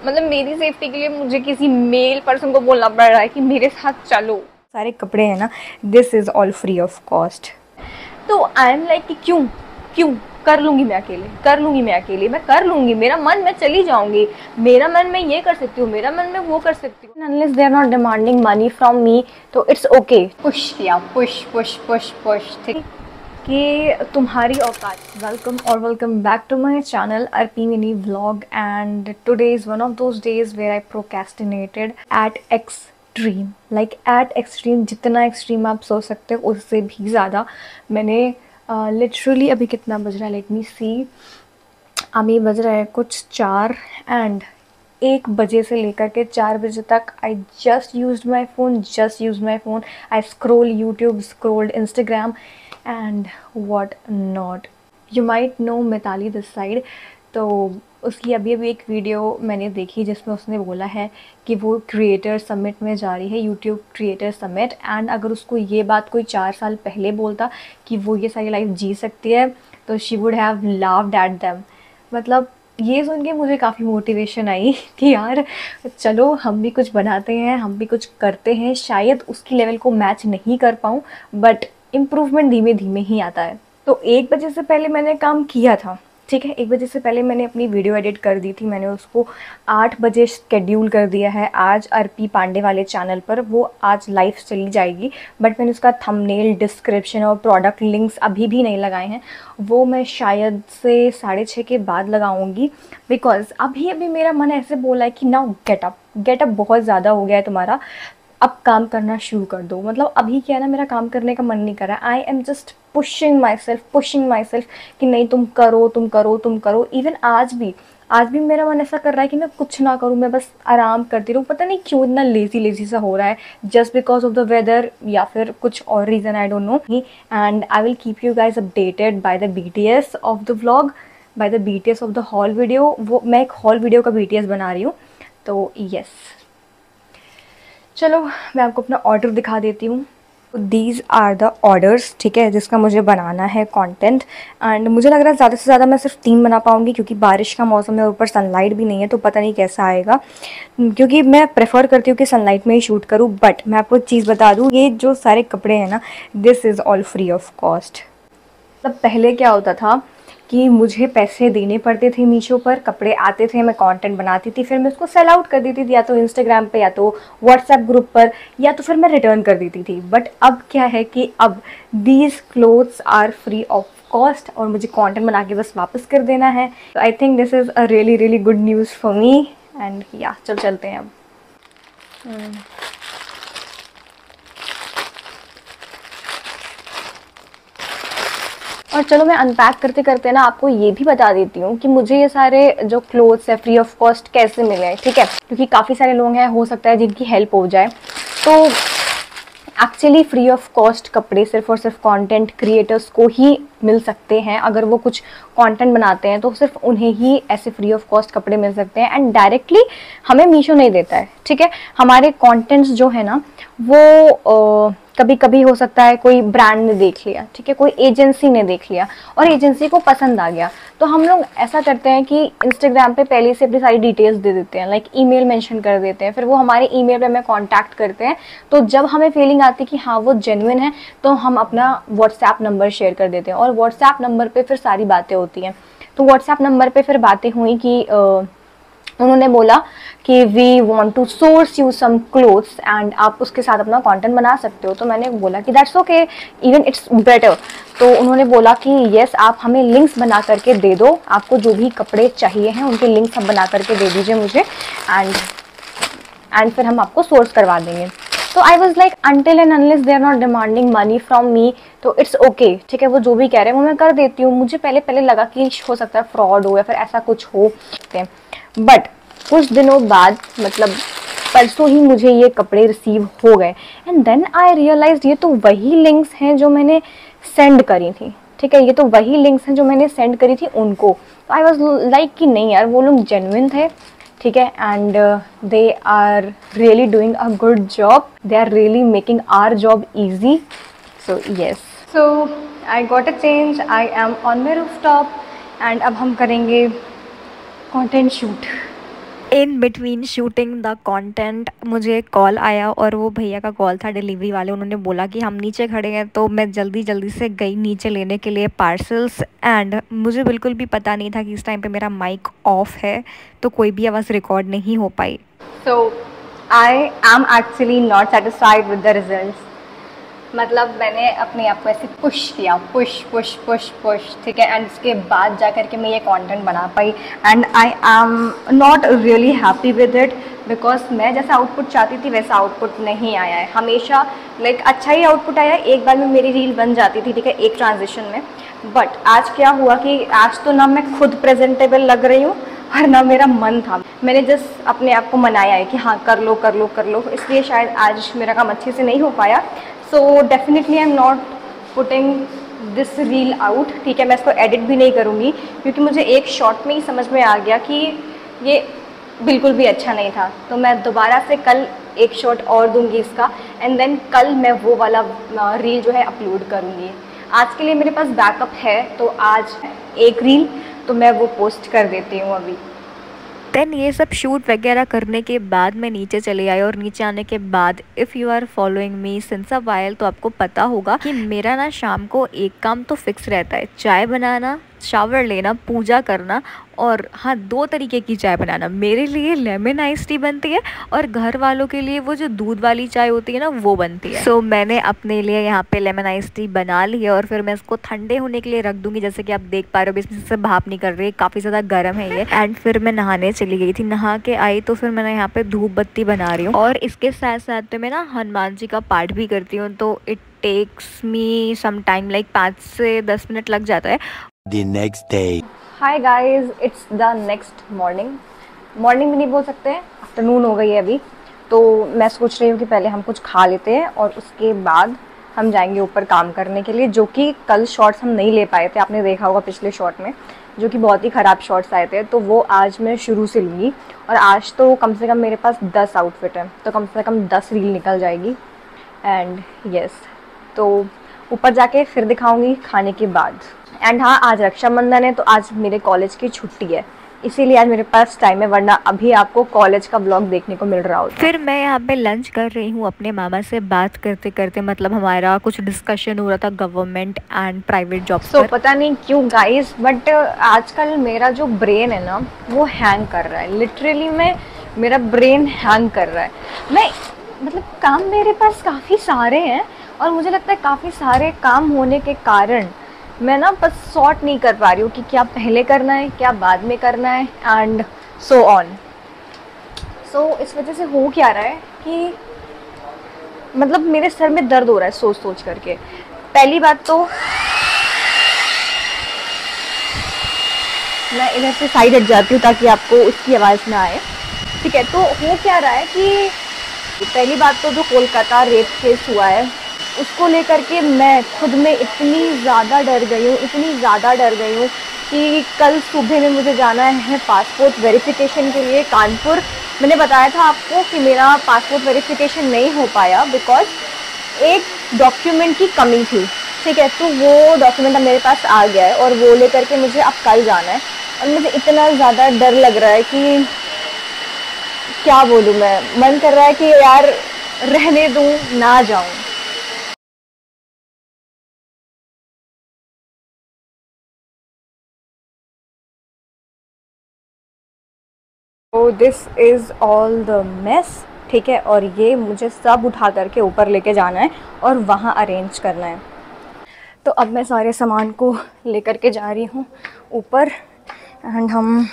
मतलब मेरी सेफ्टी के लिए मुझे किसी मेल पर्सन को बोलना पड़ रहा है कि मेरे साथ चलो। सारे कपड़े हैं ना, this is all free of cost. तो आई एम लाइक कि क्यों क्यों कर लूंगी मैं अकेले, कर लूंगी मैं अकेले, मैं कर लूंगी, मेरा मन मैं चली जाऊंगी, मेरा मन मैं ये कर सकती हूँ, मेरा मन मैं वो कर सकती हूँ। Unless they are not demanding money from me तो इट्स ओके। पुश किया, पुश पुश पुश पुश, ठीक कि तुम्हारी औकात। वेलकम और welcome back to my channel Arpi mini vlog, and today is one of those days where I procrastinated at extreme, like at extreme. जितना extreme आप सोच सकते हो उससे भी ज़्यादा। मैंने लिटरली अभी कितना बज रहा है, लेट मी सी, अभी बज रहा है कुछ 4, एंड 1 बजे से लेकर के 4 बजे तक I just used my phone, I scroll YouTube, scrolled Instagram and what not. You might know Mitali this side. तो उसकी अभी एक वीडियो मैंने देखी जिसमें उसने बोला है कि वो क्रिएटर समिट में जा रही है, यूट्यूब क्रिएटर समिट। एंड अगर उसको ये बात कोई 4 साल पहले बोलता कि वो ये सारी लाइफ जी सकती है तो she would have लाव्ड at them. मतलब ये सुन के मुझे काफ़ी मोटिवेशन आई कि यार चलो हम भी कुछ बनाते हैं, हम भी कुछ करते हैं। शायद उसकी लेवल को मैच नहीं कर पाऊँ, बट इम्प्रूवमेंट धीमे धीमे ही आता है। तो 1 बजे से पहले मैंने काम किया था, ठीक है। 1 बजे से पहले मैंने अपनी वीडियो एडिट कर दी थी, मैंने उसको 8 बजे शेड्यूल कर दिया है आज अर्पी पांडे वाले चैनल पर। वो आज लाइव चली जाएगी, बट मैंने उसका थंबनेल, डिस्क्रिप्शन और प्रोडक्ट लिंक्स अभी भी नहीं लगाए हैं। वो मैं शायद से 6:30 के बाद लगाऊंगी, बिकॉज अभी अभी मेरा मन ऐसे बोला है कि नाउ गेट अप बहुत ज़्यादा हो गया है तुम्हारा, अब काम करना शुरू कर दो। मतलब अभी क्या है ना, मेरा काम करने का मन नहीं कर रहा। I am just pushing my self कि नहीं तुम करो तुम करो तुम करो। इवन आज भी मेरा मन ऐसा कर रहा है कि मैं कुछ ना करूँ, मैं बस आराम करती रहूँ। पता नहीं क्यों इतना लेज़ी सा हो रहा है, just because of the weather या फिर कुछ और reason, I don't know. And I will keep you guys updated by the BTS of the vlog, by the BTS of the hall video. वो मैं एक हॉल वीडियो का BTS बना रही हूँ, तो यस। चलो मैं आपको अपना ऑर्डर दिखा देती हूँ। दीज आर द ऑर्डर्स, ठीक है, जिसका मुझे बनाना है कंटेंट। एंड मुझे लग रहा है ज़्यादा से ज़्यादा मैं सिर्फ 3 बना पाऊँगी, क्योंकि बारिश का मौसम है, ऊपर सनलाइट भी नहीं है, तो पता नहीं कैसा आएगा। क्योंकि मैं प्रेफर करती हूँ कि सनलाइट में ही शूट करूँ। बट मैं आपको एक चीज़ बता दूँ, ये जो सारे कपड़े हैं ना, this is all free of cost. मतलब पहले क्या होता था कि मुझे पैसे देने पड़ते थे मीशो पर, कपड़े आते थे, मैं कंटेंट बनाती थी, फिर मैं उसको सेल आउट कर देती थी, या तो इंस्टाग्राम पे, या तो व्हाट्सएप ग्रुप पर, या तो फिर मैं रिटर्न कर देती थी। बट अब क्या है कि अब these clothes are free of cost, और मुझे कंटेंट बना के बस वापस कर देना है। तो I think this is a really really good news for me. And या चलते हैं अब। और चलो मैं अनपैक करते करते ना आपको ये भी बता देती हूँ कि मुझे ये सारे जो क्लोथ्स है फ्री ऑफ कॉस्ट कैसे मिले हैं, ठीक है। क्योंकि काफ़ी सारे लोग हैं, हो सकता है जिनकी हेल्प हो जाए। तो एक्चुअली फ्री ऑफ कॉस्ट कपड़े सिर्फ और सिर्फ कंटेंट क्रिएटर्स को ही मिल सकते हैं। अगर वो कुछ कंटेंट बनाते हैं तो सिर्फ उन्हें ही ऐसे फ्री ऑफ कॉस्ट कपड़े मिल सकते हैं। एंड डायरेक्टली हमें मीशो नहीं देता है, ठीक है। हमारे कंटेंट्स जो है ना वो कभी कभी हो सकता है कोई ब्रांड ने देख लिया, ठीक है, कोई एजेंसी ने देख लिया और एजेंसी को पसंद आ गया, तो हम लोग ऐसा करते हैं कि इंस्टाग्राम पे पहले से अपनी सारी डिटेल्स दे देते हैं, लाइक ईमेल मेंशन कर देते हैं। फिर वो हमारे ईमेल पे हमें कांटेक्ट करते हैं। तो जब हमें फीलिंग आती है कि हाँ वो जेन्युइन है, तो हम अपना व्हाट्सएप नंबर शेयर कर देते हैं, और व्हाट्सएप नंबर पे फिर सारी बातें होती हैं। तो व्हाट्सएप नंबर पे फिर बातें हुई कि उन्होंने बोला कि we want to source you some clothes and आप उसके साथ अपना कंटेंट बना सकते हो। तो मैंने बोला कि that's okay, even it's better. तो उन्होंने बोला कि यस आप हमें लिंक्स बना करके दे दो, आपको जो भी कपड़े चाहिए हैं उनके लिंक्स आप बना करके दे दीजिए मुझे, एंड फिर हम आपको सोर्स करवा देंगे। तो I was like until and unless they are not demanding money from me तो इट्स ओके, ठीक है, वो जो भी कह रहे हैं वो मैं कर देती हूँ। मुझे पहले लगा कि हो सकता है फ्रॉड हो या फिर ऐसा कुछ हो, बट कुछ दिनों बाद, मतलब परसों ही मुझे ये कपड़े रिसीव हो गए। एंड देन आई रियलाइज्ड ये तो वही लिंक्स हैं जो मैंने सेंड करी थी, ठीक है, ये तो वही लिंक्स हैं जो मैंने सेंड करी थी उनको। तो आई वॉज लाइक कि नहीं यार वो लोग जेन्युइन थे, ठीक है, and they are really doing a good job, they are really making our job easy. So yes, so I got a change, I am on my roof top, and अब हम करेंगे content shoot. In between shooting the content मुझे call आया और वो भैया का call था, डिलीवरी वाले। उन्होंने बोला कि हम नीचे खड़े हैं, तो मैं जल्दी जल्दी से गई नीचे लेने के लिए पार्सल्स। एंड मुझे बिल्कुल भी पता नहीं था कि इस टाइम पे मेरा माइक ऑफ है, तो कोई भी आवाज़ रिकॉर्ड नहीं हो पाई। So I am actually not satisfied with the results. मतलब मैंने अपने आप को ऐसे पुश किया, पुश पुश पुश पुश, ठीक है। एंड उसके बाद जा कर के मैं ये कंटेंट बना पाई। And I am not really happy with it, because मैं जैसा आउटपुट चाहती थी वैसा आउटपुट नहीं आया है। हमेशा लाइक अच्छा ही आउटपुट आया, एक बार में मेरी रील बन जाती थी, ठीक है, एक ट्रांजिशन में। बट आज क्या हुआ कि आज तो ना मैं खुद प्रेजेंटेबल लग रही हूँ और ना मेरा मन था। मैंने जस्ट अपने आप को मनाया है कि हाँ कर लो कर लो कर लो, इसलिए शायद आज मेरा काम अच्छे से नहीं हो पाया। So definitely I am not putting this reel out, ठीक है। मैं इसको एडिट भी नहीं करूँगी क्योंकि मुझे एक शॉट में ही समझ में आ गया कि ये बिल्कुल भी अच्छा नहीं था। तो मैं दोबारा से कल एक शॉट और दूंगी इसका, एंड देन कल मैं वो वाला रील जो है अपलोड करूँगी। आज के लिए मेरे पास बैकअप है, तो आज एक रील तो मैं वो पोस्ट कर देती हूँ अभी। देन ये सब शूट वगैरह करने के बाद मैं नीचे चले आई, और नीचे आने के बाद if you are following me since a while तो आपको पता होगा कि मेरा ना शाम को एक काम तो फिक्स रहता है, चाय बनाना, शावर लेना, पूजा करना, और हाँ 2 तरीके की चाय बनाना। मेरे लिए लेमन आइस टी बनती है और घर वालों के लिए वो जो दूध वाली चाय होती है ना वो बनती है। सो मैंने अपने लिए यहाँ पे लेमन आइस टी बना ली है और फिर मैं इसको ठंडे होने के लिए रख दूंगी। जैसे कि आप देख पा रहे हो इसमें से भाप निकल रही है, काफ़ी ज़्यादा गर्म है ये। एंड फिर मैं नहाने चली गई थी, नहा के आई तो फिर मैंने यहाँ पे धूप बत्ती बना रही हूँ, और इसके साथ साथ में मैं ना हनुमान जी का पाठ भी करती हूँ। तो it takes me some time, like 5 से 10 मिनट लग जाता है। The next day. Hi guys, it's the next morning. Morning भी नहीं बोल सकते, आफ्टरनून हो गई है अभी। तो मैं सोच रही हूँ कि पहले हम कुछ खा लेते हैं और उसके बाद हम जाएंगे ऊपर काम करने के लिए, जो कि कल शॉट्स हम नहीं ले पाए थे। आपने देखा होगा पिछले शॉट में जो कि बहुत ही ख़राब शॉट्स आए थे, तो वो आज मैं शुरू से लूँगी। और आज तो कम से कम मेरे पास 10 आउटफिट है, तो कम से कम 10 रील निकल जाएगी। एंड यस, तो ऊपर जाके फिर दिखाऊंगी खाने के बाद। एंड हाँ, आज रक्षाबंधन है, तो आज मेरे कॉलेज की छुट्टी है, इसीलिए आज मेरे पास टाइम है, वरना अभी आपको कॉलेज का ब्लॉग देखने को मिल रहा होता। फिर मैं यहाँ पे लंच कर रही हूँ अपने मामा से बात करते करते, मतलब हमारा कुछ डिस्कशन हो रहा था गवर्नमेंट एंड प्राइवेट जॉब्स पर। पता नहीं क्यों गाइस, बट आजकल मेरा जो ब्रेन है ना वो हैंग कर रहा है। लिटरली मेरा ब्रेन हैंग कर रहा है। मैं मतलब काम मेरे पास काफ़ी सारे हैं और मुझे लगता है काफ़ी सारे काम होने के कारण मैं ना बस सॉर्ट नहीं कर पा रही हूँ कि क्या पहले करना है, क्या बाद में करना है, एंड सो ऑन। सो इस वजह से हो क्या रहा है कि मतलब मेरे सर में दर्द हो रहा है सोच सोच करके। पहली बात तो मैं इधर से साइड हट जाती हूँ ताकि आपको उसकी आवाज़ ना आए, ठीक है। तो हो क्या रहा है कि पहली बात तो जो कोलकाता रेप केस हुआ है उसको लेकर के मैं खुद में इतनी ज़्यादा डर गई हूँ, इतनी ज़्यादा डर गई हूँ कि कल सुबह में मुझे जाना है पासपोर्ट वेरिफिकेशन के लिए कानपुर। मैंने बताया था आपको कि मेरा पासपोर्ट वेरिफिकेशन नहीं हो पाया बिकॉज एक डॉक्यूमेंट की कमी थी, ठीक है। तो वो डॉक्यूमेंट अब मेरे पास आ गया है और वो लेकर के मुझे अब कल जाना है। और मुझे इतना ज़्यादा डर लग रहा है कि क्या बोलूँ मैं, मन कर रहा है कि यार रहने दूँ, ना जाऊँ। तो this is all the mess, ठीक है। और ये मुझे सब उठा करके ऊपर लेके जाना है और वहाँ अरेंज करना है। तो अब मैं सारे सामान को लेकर के जा रही हूँ ऊपर, एंड हम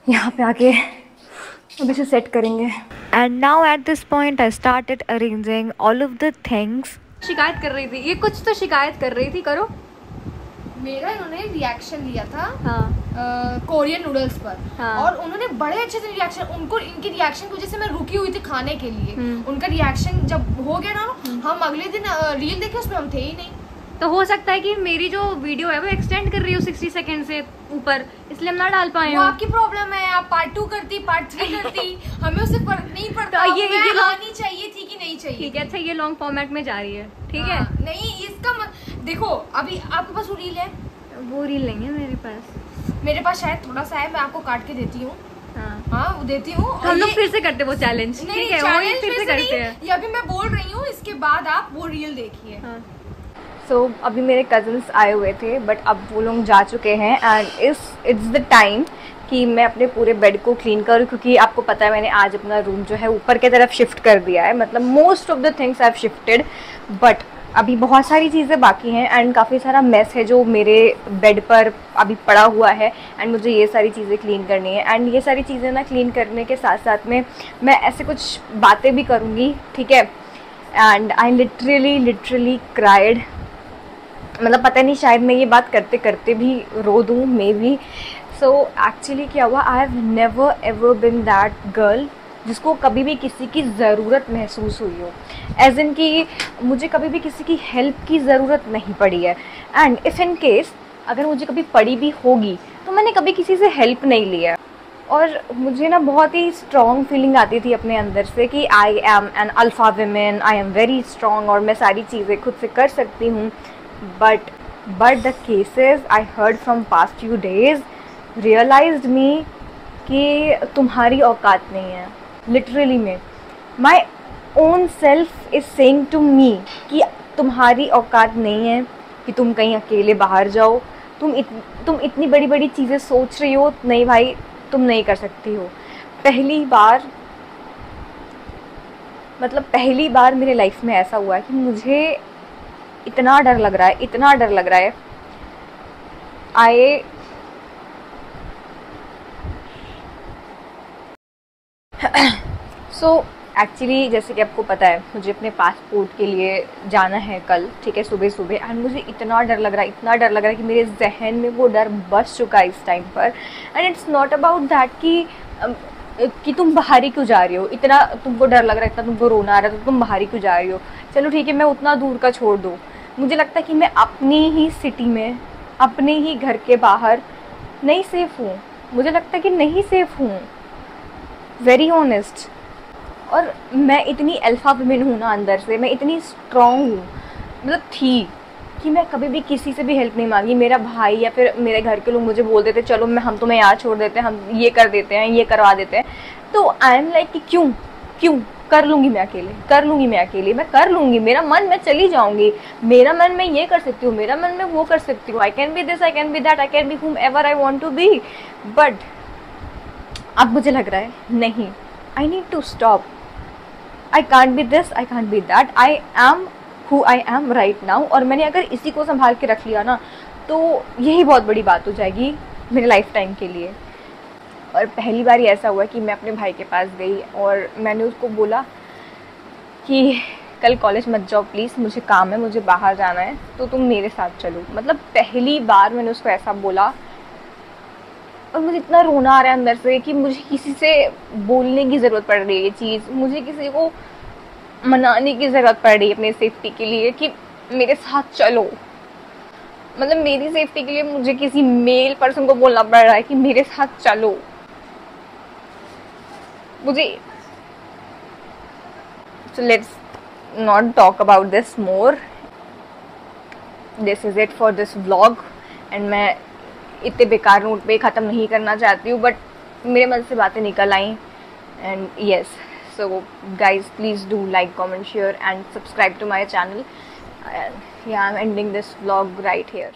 यहाँ पे आके अब इसे सेट करेंगे। And now at this point I started arranging all of the things. शिकायत कर रही थी, ये कुछ तो शिकायत कर रही थी, करो। मेरा इन्होंने रिएक्शन लिया था हाँ कोरियन नूडल्स पर, हाँ। और उन्होंने बड़े अच्छे से रिएक्शन, उनको इनके रिएक्शन की वजह से मैं रुकी हुई थी खाने के लिए। उनका रिएक्शन जब हो गया ना, हम अगले दिन रील देखे उसमें हम थे ही नहीं। तो हो सकता है कि मेरी जो वीडियो है वो एक्सटेंड कर रही हो 60 सेकंड से ऊपर, इसलिए हम ना डाल पाए वो हो। आपकी प्रॉब्लम है, आप पार्ट 2 करती, पार्ट 3 करती, हमें उससे फर्क नहीं पड़ता। तो ये आनी चाहिए थी कि नहीं चाहिए? ठीक है, अच्छा ये लॉन्ग फॉर्मेट में जा रही है, ठीक है। नहीं इसका देखो, अभी आपके पास वो रील है? वो रील नहीं है मेरे पास। मेरे पास शायद थोड़ा सा है, मैं आपको काट के देती हूँ। हाँ देती हूँ। हम लोग फिर से करते वो चैलेंज, ठीक है, वो फिर से करते हैं। ये अभी मैं बोल रही हूँ, इसके बाद आप वो रील देखिए। सो अभी मेरे कज़न्स आए हुए थे बट अब वो लोग जा चुके हैं एंड इट्स द टाइम कि मैं अपने पूरे बेड को क्लीन करूँ, क्योंकि आपको पता है मैंने आज अपना रूम जो है ऊपर की तरफ शिफ्ट कर दिया है। मतलब most of the things I have shifted, but अभी बहुत सारी चीज़ें बाकी हैं एंड काफ़ी सारा मेस है जो मेरे बेड पर अभी पड़ा हुआ है एंड मुझे ये सारी चीज़ें क्लीन करनी है। एंड ये सारी चीज़ें ना क्लीन करने के साथ साथ में मैं ऐसे कुछ बातें भी करूँगी, ठीक है। And I literally cried. मतलब पता नहीं, शायद मैं ये बात करते करते भी रो दूँ, मे बी। सो एक्चुअली क्या हुआ, I have never ever been that girl जिसको कभी भी किसी की ज़रूरत महसूस हुई हो, एज इन कि मुझे कभी भी किसी की हेल्प की ज़रूरत नहीं पड़ी है। एंड इफ़ इन केस अगर मुझे कभी पड़ी भी होगी तो मैंने कभी किसी से हेल्प नहीं लिया है। और मुझे ना बहुत ही स्ट्रॉन्ग फीलिंग आती थी अपने अंदर से कि I am an alpha women, I am very strong और मैं सारी चीज़ें खुद से कर सकती हूँ। But the cases I heard from past few days realized me कि तुम्हारी औकात नहीं है। लिटरली में my own self is saying to me कि तुम्हारी औकात नहीं है कि तुम कहीं अकेले बाहर जाओ, तुम इतनी बड़ी बड़ी चीज़ें सोच रही हो, नहीं भाई तुम नहीं कर सकती हो। पहली बार मेरे लाइफ में ऐसा हुआ है कि मुझे इतना डर लग रहा है सो एक्चुअली जैसे कि आपको पता है मुझे अपने पासपोर्ट के लिए जाना है कल, ठीक है, सुबह एंड मुझे इतना डर लग रहा है कि मेरे जहन में वो डर बस चुका है इस टाइम पर। And it's not about that कि तुम बाहर ही क्यों जा रही हो, इतना तुमको डर लग रहा है, इतना तुमको रोना आ रहा है तो तुम बाहर ही क्यों जा रही हो। चलो ठीक है, मैं उतना दूर का छोड़ दूँ, मुझे लगता है कि मैं अपनी ही सिटी में, अपने ही घर के बाहर नहीं सेफ़ हूँ। मुझे लगता है कि नहीं सेफ़ हूँ, वेरी ऑनेस्ट। और मैं इतनी अल्फ़ा वुमेन हूँ ना अंदर से, मैं इतनी स्ट्रॉन्ग हूँ, मतलब थी कि मैं कभी भी किसी से भी हेल्प नहीं मांगी। मेरा भाई या फिर मेरे घर के लोग मुझे बोल देते चलो हम तुम्हें यहाँ छोड़ देते हैं, हम ये कर देते हैं, ये करवा देते हैं, तो आई एम लाइक कि क्यों कर लूँगी मैं अकेले, मैं कर लूँगी, मेरा मन, मैं चली जाऊँगी, मेरा मन मैं ये कर सकती हूँ, मेरा मन मैं वो कर सकती हूँ, I can be this, I can be that, I can be whomever I want to be. But अब मुझे लग रहा है नहीं, I need to stop, I can't be this, I can't be that, I am who I am right now. और मैंने अगर इसी को संभाल के रख लिया ना तो यही बहुत बड़ी बात हो जाएगी मेरे लाइफ टाइम के लिए। और पहली बार ही ऐसा हुआ कि मैं अपने भाई के पास गई और मैंने उसको बोला कि कल कॉलेज मत जाओ प्लीज़, मुझे काम है, मुझे बाहर जाना है, तो तुम मेरे साथ चलो। मतलब पहली बार मैंने उसको ऐसा बोला और मुझे इतना रोना आ रहा है अंदर से कि मुझे किसी से बोलने की ज़रूरत पड़ रही है ये चीज़, मुझे किसी को मनाने की ज़रूरत पड़ रही है अपनी सेफ्टी के लिए कि मेरे साथ चलो। मतलब मेरी सेफ्टी के लिए मुझे किसी मेल पर्सन को बोलना पड़ रहा है कि मेरे साथ चलो। मुझे so let's not talk about this more, this is it for this vlog। and मैं इतने बेकार नोट पे ख़त्म नहीं करना चाहती हूँ, बट मेरे मन से बातें निकल आई। And yes, so guys please do like, comment, share and subscribe to my channel। and yeah, I'm ending this vlog right here।